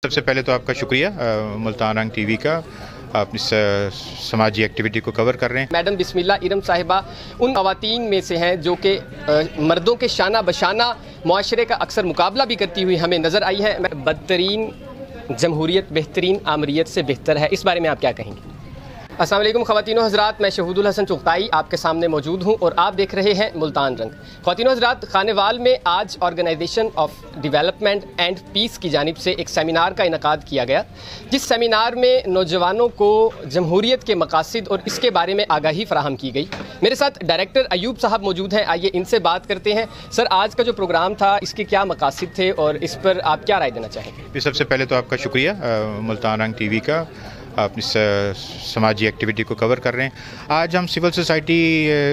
सबसे पहले तो आपका शुक्रिया मुल्तान रंग टीवी का, आप इस समाजी एक्टिविटी को कवर कर रहे हैं। मैडम बिस्मिल्लाह इरम साहिबा उन ख़वातीन में से हैं जो कि मर्दों के शाना बशाना मुआशरे का अक्सर मुकाबला भी करती हुई हमें नज़र आई है। बदतरीन जमहूरियत बेहतरीन आमरीत से बेहतर है, इस बारे में आप क्या कहेंगे? अस्सलाम वालेकुम ख़वातीनो हज़रात, मैं शहूदुल हसन चुगताई आपके सामने मौजूद हूँ और आप देख रहे हैं मुल्तान रंग। ख़वातीनो हज़रात, खानेवाल में आज organisation of development and peace की जानिब से एक सेमिनार का इनकाद किया गया, जिस सेमिनार में नौजवानों को जमहूरियत के मकासद और इसके बारे में आगाही फ़राहम की गई। मेरे साथ डायरेक्टर अयूब साहब मौजूद हैं, आइए इनसे बात करते हैं। सर, आज का जो प्रोग्राम था इसके क्या मकासद थे और इस पर आप क्या राय देना चाहेंगे? सबसे पहले तो आपका शुक्रिया मुल्तान रंग टीवी का, आप इस समाजी एक्टिविटी को कवर कर रहे हैं। आज हम सिविल सोसाइटी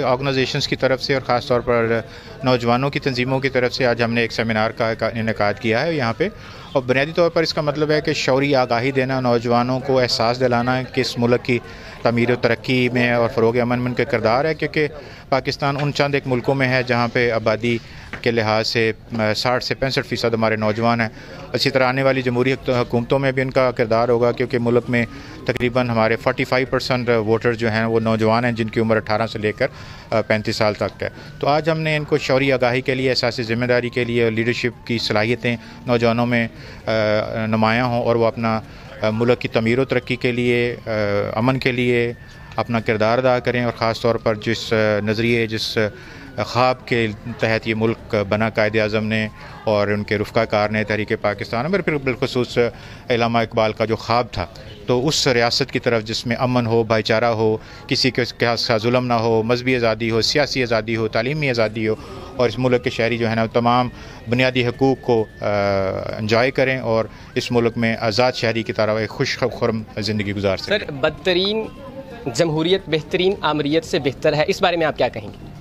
ऑर्गेनाइजेशंस की तरफ से और ख़ास तौर पर नौजवानों की तंजीमों की तरफ से आज हमने एक सेमिनार का इनेकाद किया है यहाँ पे, और बुनियादी तौर पर इसका मतलब है कि शौरी आगाही देना, नौजवानों को एहसास दिलाना कि इस मुल्क की तमीर व तरक्की में और फ़रोग़ अमन में उनके किरदार है, क्योंकि पाकिस्तान उन चंद एक मुल्कों में है जहाँ पे आबादी के लिहाज से 60 से 65% हमारे नौजवान हैं। इसी तरह आने वाली जमहूरी हुकूमतों में भी उनका किरदार होगा, क्योंकि मुल्क में तकरीबन हमारे 45% वोटर जो हैं वो नौजवान हैं, जिनकी उम्र 18 से लेकर 35 साल तक है। तो आज हमने इनको शौरी आगाही के लिए, एहसास ज़िम्मेदारी के लिए, लीडरशिप की सलाहियतें नौजवानों में नुमायाँ हों और वो अपना मुल्क की तमीर व तरक्की के लिए, अमन के लिए अपना किरदार अदा करें, और ख़ास तौर पर जिस नज़रिए, जिस ख्वाब के तहत ये मुल्क बना कायद आज़म ने और उनके रुफ़क़ाकार ने तहरीक पाकिस्तान में, फिर बिलखुसूस इल्लामा इकबाल का जो ख्वाब था, तो उस रियासत की तरफ जिसमें अमन हो, भाईचारा हो, किसी के साथ जुल्म ना हो, मजहबी आज़ादी हो, सियासी आज़ादी हो, तालीमी आज़ादी हो, और इस मुल्क के शहरी जो है ना तमाम बुनियादी हकूक़ को एंजॉय करें और इस मुल्क में आज़ाद शहरी की तरह एक खुश खुर्म ज़िंदगी गुजार सकें। सर, बदतरीन जमहूरियत बेहतरीन आमरीत से बेहतर है, इस बारे में आप क्या कहेंगे?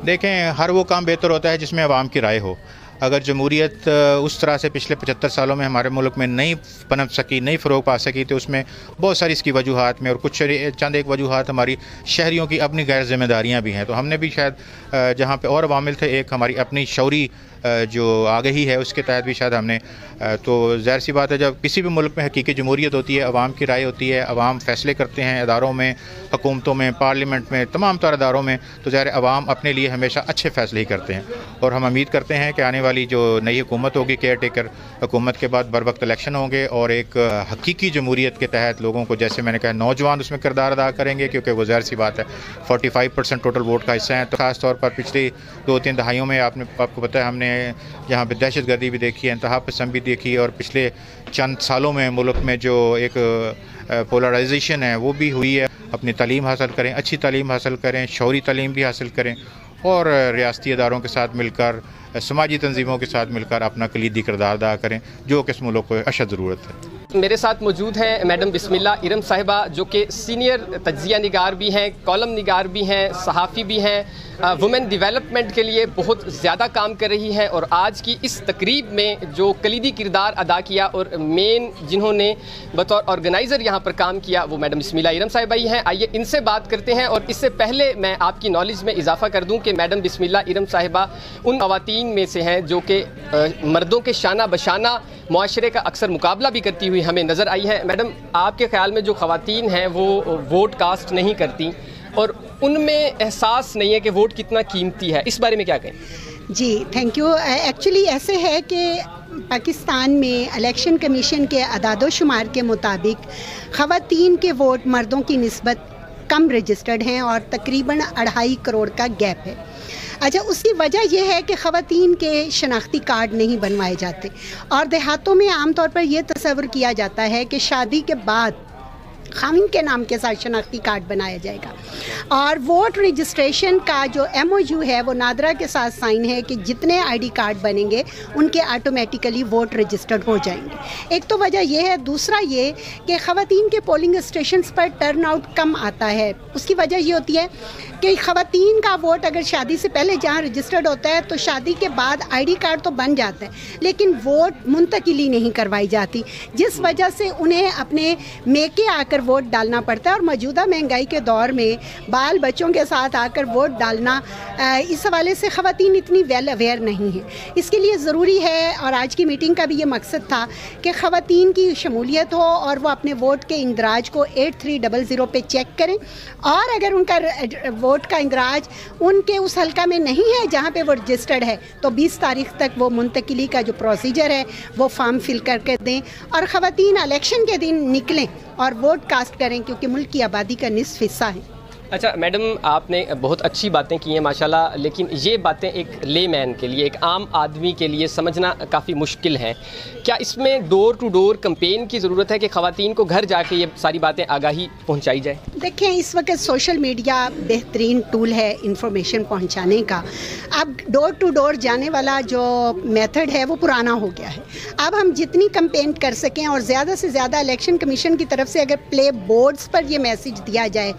देखें, हर वो काम बेहतर होता है जिसमें अवाम की राय हो। अगर जमहूरियत उस तरह से पिछले 75 सालों में हमारे मुल्क में नहीं पनप सकी, नहीं फ़रोग़ पा सकी, तो उसमें बहुत सारी इसकी वजूहात में, और कुछ चंद एक वजूहात हमारी शहरियों की अपनी गैर ज़िम्मेदारियाँ भी हैं। तो हमने भी शायद जहाँ पे और अवामिल थे, एक हमारी अपनी शौरी जो आगही है उसके तहत भी शायद हमने, तो ज़ाहिर सी बात है जब किसी भी मुल्क में हकीकी जमहूरियत होती है, अवाम की राय होती है, अवाम फ़ैसले करते हैं इदारों में, हुकूमतों में, पार्लियामेंट में, तमाम तर इदारों में, तो ज़ाहिर अवाम अपने लिए हमेशा अच्छे फ़ैसले ही करते हैं। और हम उम्मीद करते हैं कि आने वाली जो नई हुकूमत होगी, केयर टेकर हुकूमत के बाद बर वक्त इलेक्शन होंगे, और एक हकीकी जमहूरियत के तहत लोगों को, जैसे मैंने कहा, नौजवान उसमें किरदार अदा करेंगे, क्योंकि वो ज़ाहिर सी बात है 45% टोटल वोट का हिस्सा है। तो ख़ास तौर पर पिछली 2-3 दहाइयों में आपको पता है, हमने यहाँ पे दहशत गर्दी भी देखी है, इंतहा पसंद भी देखी, और पिछले चंद सालों में मुल्क में जो एक पोलराइजेशन है वो भी हुई है। अपनी तालीम हासिल करें, अच्छी तालीम हासिल करें, शौरी तालीम भी हासिल करें, और रियासती इदारों के साथ मिलकर, समाजी तंजीमों के साथ मिलकर अपना कलीदी किरदार अदा करें, जो कि इस मुल्क को अशद ज़रूरत है। मेरे साथ मौजूद हैं मैडम बिस्मिल्लाह इरम साहिबा, जो कि सीनियर तज्जिया निगार भी हैं, कॉलम निगार भी हैं, सहाफ़ी भी हैं, वुमेन डेवलपमेंट के लिए बहुत ज़्यादा काम कर रही हैं, और आज की इस तकरीब में जो कलीदी किरदार अदा किया और मेन जिन्होंने बतौर ऑर्गेनाइज़र यहाँ पर काम किया, वो मैडम बिस्मिल्लाह इरम साहिबा ही हैं। आइए इनसे बात करते हैं, और इससे पहले मैं आपकी नॉलेज में इजाफ़ा कर दूँ कि मैडम बिस्मिल्लाह इरम साहिबा उन ख़वातीन में से हैं जो कि मर्दों के शाना बशाना मुआशरे का अक्सर मुकाबला भी करती हुई हमें नज़र आई है। मैडम, आपके ख़्याल में जो ख़वातीन हैं वो वोट कास्ट नहीं करती और उनमें एहसास नहीं है कि वोट कितना कीमती है, इस बारे में क्या कहें? जी, थैंक यू। एक्चुअली ऐसे है कि पाकिस्तान में इलेक्शन कमीशन के अदाद-ओ-शुमार के मुताबिक ख़वातीन के वोट मर्दों की निस्बत कम रजिस्टर्ड हैं और तकरीबन 2.5 करोड़ का गैप है। अच्छा, उसकी वजह यह है कि ख़वातीन के शनाख्ती कार्ड नहीं बनवाए जाते, और देहातों में आमतौर पर यह तस्वर किया जाता है कि शादी के बाद खाविन के नाम के साथ शनाख्ती कार्ड बनाया जाएगा, और वोट रजिस्ट्रेशन का जो MOU है वो नादरा के साथ साइन है कि जितने ID कार्ड बनेंगे उनके ऑटोमेटिकली वोट रजिस्टर्ड हो जाएंगे। एक तो वजह यह है। दूसरा ये कि ख़वातीन के पोलिंग स्टेशंस पर टर्न आउट कम आता है। उसकी वजह ये होती है कि ख़वातीन का वोट अगर शादी से पहले जहाँ रजिस्टर्ड होता है तो शादी के बाद ID कार्ड तो बन जाता है, लेकिन वोट मुंतकिली नहीं करवाई जाती, जिस वजह से उन्हें अपने मेके आकर आकर वोट डालना पड़ता है, और मौजूदा महंगाई के दौर में बाल बच्चों के साथ आकर वोट डालना, इस हवाले से ख़वातीन इतनी वेल अवेयर नहीं है। इसके लिए ज़रूरी है, और आज की मीटिंग का भी ये मकसद था कि ख़वातीन की शमूलियत हो और वो अपने वोट के इंदराज को 8300 पे चेक करें, और अगर उनका वोट का इंदराज उनके उस हल्का में नहीं है जहाँ पे वो रजिस्टर्ड है, तो 20 तारीख तक वो मुंतकिली का जो प्रोसीजर है वो फॉर्म फिल करके दें, और ख़वातीन इलेक्शन के दिन निकलें और वोट कास्ट करें, क्योंकि मुल्क की आबादी का निस्फ हिस्सा है। अच्छा मैडम, आपने बहुत अच्छी बातें की हैं माशाल्लाह, लेकिन ये बातें एक लेमैन के लिए, एक आम आदमी के लिए समझना काफ़ी मुश्किल है। क्या इसमें डोर टू डोर कैंपेन की ज़रूरत है कि ख़वातीन को घर जाके ये सारी बातें आगाही पहुंचाई जाए? देखें, इस वक्त सोशल मीडिया बेहतरीन टूल है इंफॉर्मेशन पहुंचाने का। अब डोर टू डोर जाने वाला जो मेथड है वो पुराना हो गया है। अब हम जितनी कैंपेन कर सकें और ज़्यादा से ज़्यादा इलेक्शन कमीशन की तरफ से अगर प्ले बोर्ड्स पर ये मैसेज दिया जाए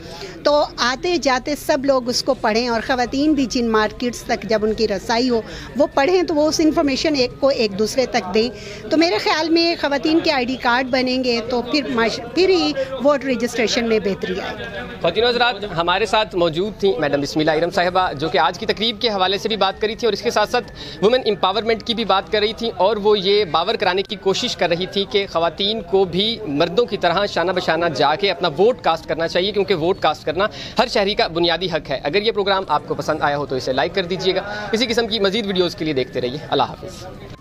तो आते जाते सब लोग उसको पढ़ें, और ख़वातीन भी जिन मार्केट्स तक जब उनकी रसाई हो वो पढ़ें, तो वो उस इंफॉर्मेशन एक दूसरे तक दें। तो मेरे ख्याल में ख़वातीन के ID कार्ड बनेंगे तो फिर ही वोट रजिस्ट्रेशन में बेहतरी आएगी। ख़वातीन हज़रात, हमारे साथ मौजूद थी मैडम बिस्मिल्ला इरम साहिबा, जो कि आज की तकरीब के हवाले से भी बात करी थी और इसके साथ साथ वुमेन एम्पावरमेंट की भी बात कर रही थी, और वो ये बावर कराने की कोशिश कर रही थी कि ख़वातीन को भी मर्दों की तरह शाना बशाना जाके अपना वोट कास्ट करना चाहिए, क्योंकि वोट कास्ट करना हर शहरी का बुनियादी हक है। अगर ये प्रोग्राम आपको पसंद आया हो तो इसे लाइक कर दीजिएगा। इसी किस्म की मज़ीद वीडियोज़ के लिए देखते रहिए। अल्लाह हाफ़िज़।